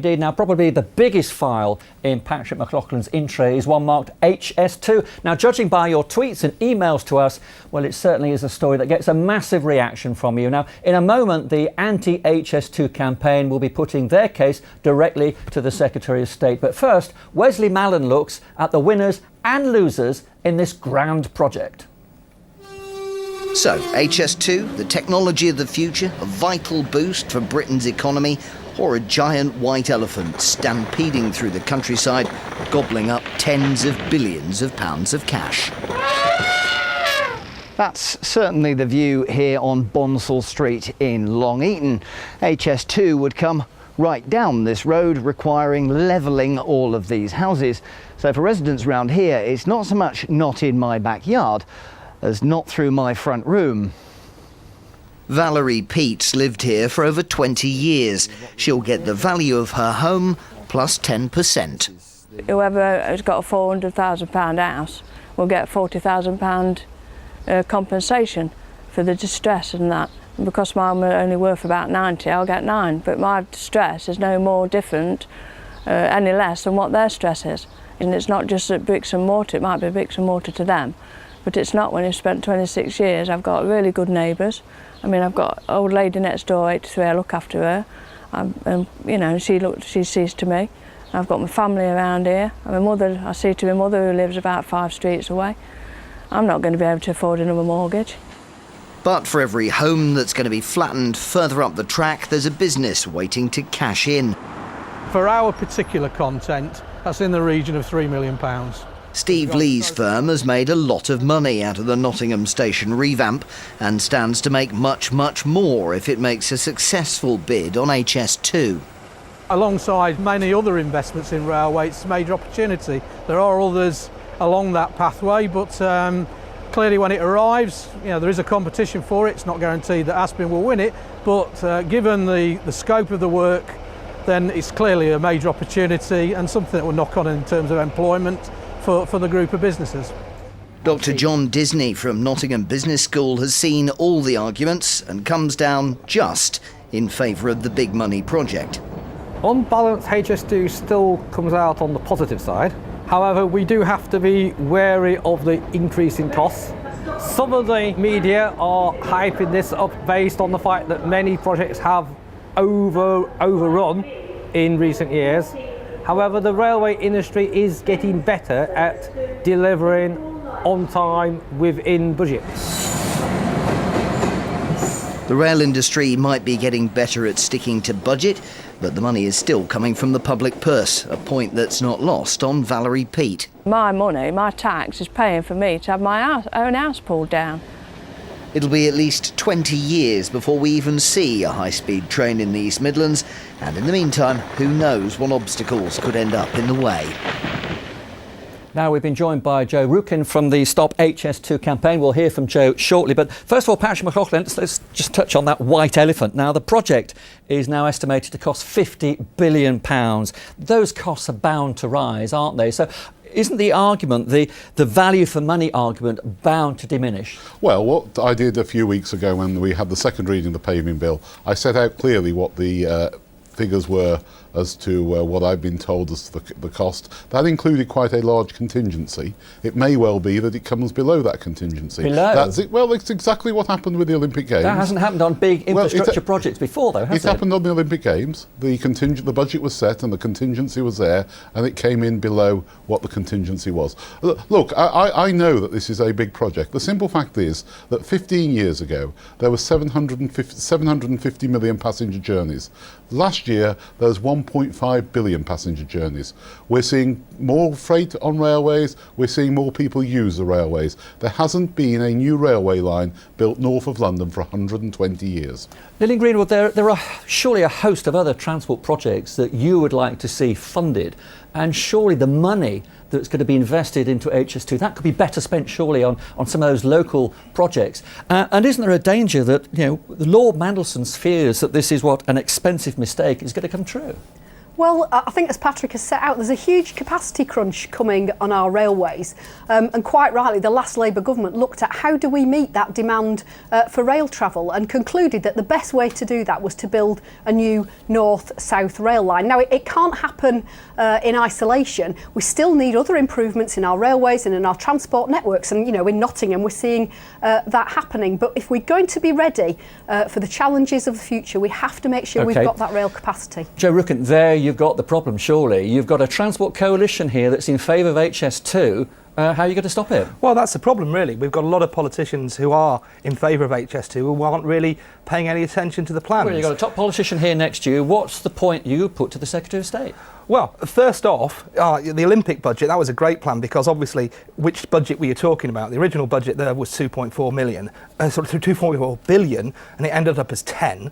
Indeed, now probably the biggest file in Patrick McLaughlin's in tray is one marked HS2. Now, judging by your tweets and emails to us, well, it certainly is a story that gets a massive reaction from you. Now, in a moment, the anti-HS2 campaign will be putting their case directly to the Secretary of State. But first, Wesley Mallon looks at the winners and losers in this grand project. So, HS2, the technology of the future, a vital boost for Britain's economy, or a giant white elephant stampeding through the countryside, gobbling up tens of billions of pounds of cash. That's certainly the view here on Bonsall Street in Long Eaton. HS2 would come right down this road, requiring levelling all of these houses. So for residents round here, it's not so much not in my backyard as not through my front room. Valerie Peets lived here for over 20 years. She'll get the value of her home plus 10%. Whoever has got a £400,000 house will get £40,000 compensation for the distress and that. And because mine are only worth about 90, I'll get 9. But my distress is no more different, any less than what their stress is. And it's not just at bricks and mortar, it might be bricks and mortar to them. But it's not when you've spent 26 years. I've got really good neighbours. I mean, I've got an old lady next door, 83, I look after her. And, you know, she sees to me. I've got my family around here. And my mother, I see to my mother who lives about 5 streets away. I'm not going to be able to afford another mortgage. But for every home that's going to be flattened further up the track, there's a business waiting to cash in. For our particular content, that's in the region of £3 million. Steve Lee's firm has made a lot of money out of the Nottingham station revamp and stands to make much, much more if it makes a successful bid on HS2. Alongside many other investments in railway, it's a major opportunity. There are others along that pathway, but clearly when it arrives, you know, there is a competition for it. It's not guaranteed that Aspin will win it, but given the scope of the work, then it's clearly a major opportunity and something that will knock on in terms of employment for the group of businesses. Dr. John Disney from Nottingham Business School has seen all the arguments and comes down just in favour of the big money project. On balance, HS2 still comes out on the positive side. However, we do have to be wary of the increase in costs. Some of the media are hyping this up based on the fact that many projects have overrun in recent years. However, the railway industry is getting better at delivering on time within budget. The rail industry might be getting better at sticking to budget, but the money is still coming from the public purse, a point that's not lost on Valerie Peet. My money, my tax, is paying for me to have my own house pulled down. It'll be at least 20 years before we even see a high-speed train in the East Midlands, and in the meantime, who knows what obstacles could end up in the way. Now we've been joined by Joe Rukin from the Stop HS2 campaign. We'll hear from Joe shortly. But first of all, Patrick McLoughlin, let's just touch on that white elephant. Now the project is now estimated to cost £50 billion. Those costs are bound to rise, aren't they? So isn't the argument, the value for money argument, bound to diminish? Well, what I did a few weeks ago when we had the second reading of the paving bill, I set out clearly what the figures were as to what I've been told as the cost. That included quite a large contingency. It may well be that it comes below that contingency. Below? That's it. Well, it's exactly what happened with the Olympic Games. That hasn't happened on big infrastructure projects before, though, has it? It happened on the Olympic Games. The budget was set and the contingency was there, and it came in below what the contingency was. Look, I know that this is a big project. The simple fact is that 15 years ago, there were 750 million passenger journeys. Last year, there was 1.5 billion passenger journeys. We're seeing more freight on railways, we're seeing more people use the railways. There hasn't been a new railway line built north of London for 120 years. Lillian Greenwood, there are surely a host of other transport projects that you would like to see funded, and surely the money that's going to be invested into HS2, that could be better spent surely on some of those local projects. And isn't there a danger that, you know, Lord Mandelson's fears that this is what an expensive mistake is going to come true? Well, I think as Patrick has set out, there's a huge capacity crunch coming on our railways. And quite rightly, the last Labour government looked at how do we meet that demand for rail travel and concluded that the best way to do that was to build a new north-south rail line. Now, it can't happen in isolation. We still need other improvements in our railways and in our transport networks. And, in Nottingham, we're seeing that happening. But if we're going to be ready for the challenges of the future, we have to make sure we've got that rail capacity. Joe Rookent, there you've got the problem, surely. You've got a transport coalition here that's in favour of HS2. How are you going to stop it? Well, that's the problem, really. We've got a lot of politicians who are in favour of HS2 who aren't really paying any attention to the plans. Well, you've got a top politician here next to you. What's the point you put to the Secretary of State? Well, first off, the Olympic budget, that was a great plan because obviously, which budget were you talking about? The original budget there was 2.4 billion, and it ended up as 10.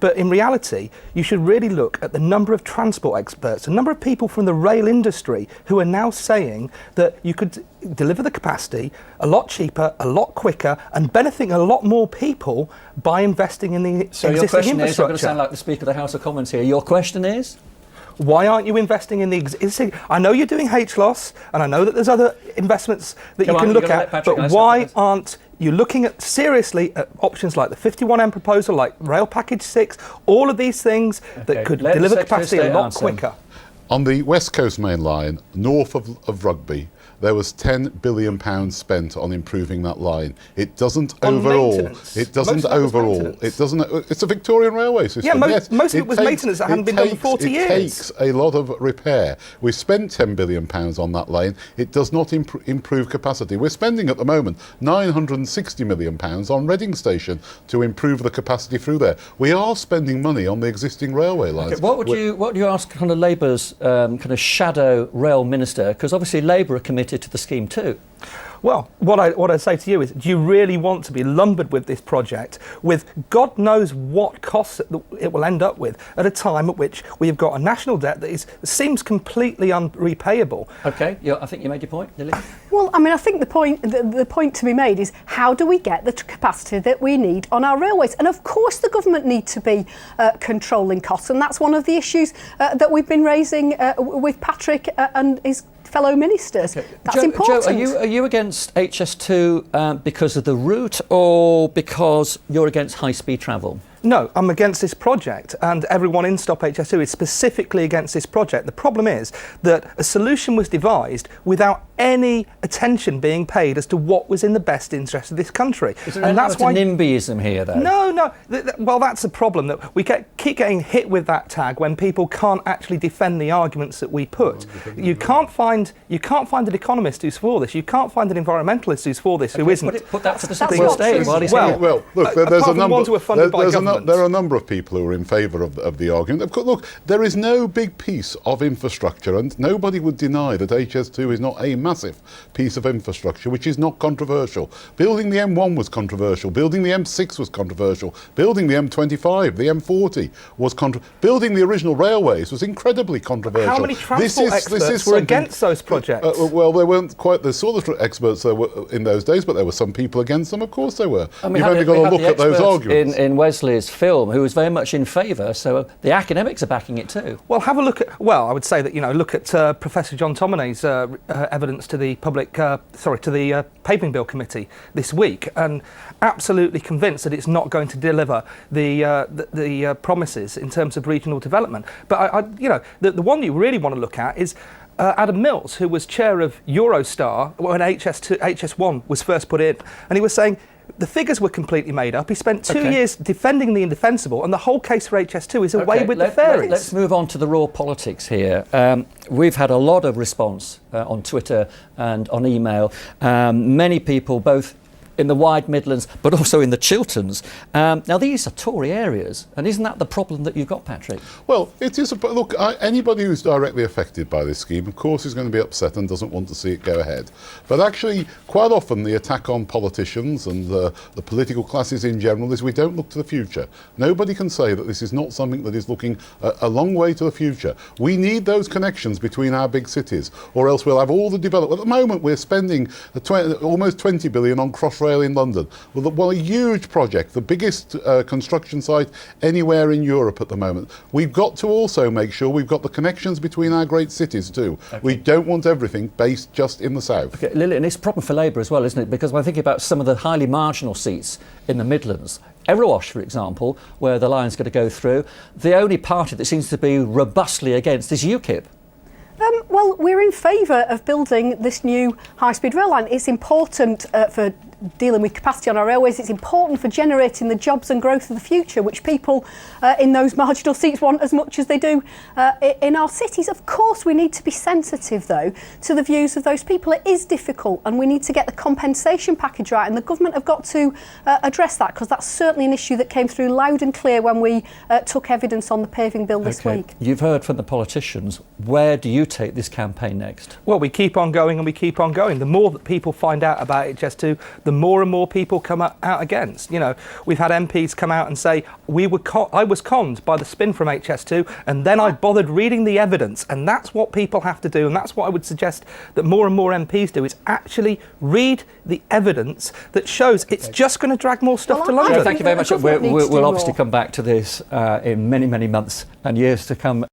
But in reality, you should really look at the number of transport experts, a number of people from the rail industry who are now saying that you could deliver the capacity a lot cheaper, a lot quicker, and benefiting a lot more people by investing in the existing infrastructure. So your question is, I'm going to sound like the Speaker of the House of Commons here, your question is? Why aren't you investing in the existing? I know you're doing H-loss, and I know that there's other investments that you can look at, but why aren't you looking at seriously at options like the 51M proposal, like Rail Package 6, all of these things that could deliver capacity a lot quicker? On the West Coast Main Line, north of Rugby, there was £10 billion spent on improving that line. It doesn't overall. It doesn't overall. It doesn't. It's a Victorian railway system. Yeah, most of it was maintenance that hadn't been done for 40 years. It takes a lot of repair. We spent £10 billion on that line. It does not improve capacity. We're spending at the moment £960 million on Reading Station to improve the capacity through there. We are spending money on the existing railway lines. Okay, what do you ask kind of Labour's kind of shadow rail minister? Because obviously Labour are committed to the scheme too. Well, what I say to you is, do you really want to be lumbered with this project with God knows what costs it will end up with at a time at which we have got a national debt that seems completely unrepayable? Okay, I think you made your point, Lily. Well, I mean, I think the point to be made is how do we get the capacity that we need on our railways? And of course the government need to be controlling costs, and that's one of the issues that we've been raising with Patrick and his fellow ministers. Okay. That's important. Joe, are you against HS2 because of the route or because you're against high-speed travel? No, I'm against this project, and everyone in Stop HS2 is specifically against this project. The problem is that a solution was devised without any attention being paid as to what was in the best interest of this country. And that's why NIMBYism here, though. No. Well, that's the problem, that we keep getting hit with that tag when people can't actually defend the arguments that we put. You can't find an economist who's for this. You can't find an environmentalist who's for this who isn't. Put that to the Secretary of State while he's here. Well, look, there are a number of people who are in favour of the argument. Look, there is no big piece of infrastructure, and nobody would deny that HS2 is not a massive piece of infrastructure, which is not controversial. Building the M1 was controversial. Building the M6 was controversial. Building the M25, the M40 was controversial. Building the original railways was incredibly controversial. How many transport experts were against those projects? Well, they weren't quite the sort of experts there were in those days, but there were some people against them. Of course there were. I mean, You've only got to look at those arguments. In Wesley's film, who was very much in favour, so the academics are backing it too. Well, have a look at. Well, I would say that look at Professor John Tominey's evidence to the Paving Bill Committee this week, and absolutely convinced that it's not going to deliver the promises in terms of regional development. But the one you really want to look at is Adam Mills, who was chair of Eurostar when HS1 was first put in, and he was saying the figures were completely made up. He spent 2 years defending the indefensible, and the whole case for HS2 is away with the fairies. Let's move on to the raw politics here. We've had a lot of response on Twitter and on email. Many people, both in the wide Midlands, but also in the Chilterns. Now, these are Tory areas, and isn't that the problem that you've got, Patrick? Well, it is. Look, anybody who's directly affected by this scheme, of course, is going to be upset and doesn't want to see it go ahead. But actually, quite often, the attack on politicians and the political classes in general is we don't look to the future. Nobody can say that this is not something that is looking a long way to the future. We need those connections between our big cities, or else we'll have all the development. At the moment, we're spending almost 20 billion on Crossrail Rail in London. Well, a huge project, the biggest construction site anywhere in Europe at the moment. We've got to also make sure we've got the connections between our great cities too. Okay. We don't want everything based just in the south. Okay, Lily, and it's a problem for Labour as well, isn't it? Because when I think about some of the highly marginal seats in the Midlands, Erewash, for example, where the line's going to go through, the only party that seems to be robustly against is UKIP. Well, we're in favour of building this new high-speed rail line. It's important for dealing with capacity on our railways. It's important for generating the jobs and growth of the future, which people in those marginal seats want as much as they do in our cities. Of course, we need to be sensitive, though, to the views of those people. It is difficult, and we need to get the compensation package right, and the government have got to address that, because that's certainly an issue that came through loud and clear when we took evidence on the paving bill this week. You've heard from the politicians. Where do you take this campaign next? Well, we keep on going and we keep on going. The more that people find out about HS2, the more and more people come out against. You know, we've had MPs come out and say, I was conned by the spin from HS2, and then I bothered reading the evidence, and that's what people have to do, and that's what I would suggest that more and more MPs do, is actually read the evidence that shows it's just going to drag more stuff to London. Thank you very much. We'll obviously come back to this in many, many months and years to come.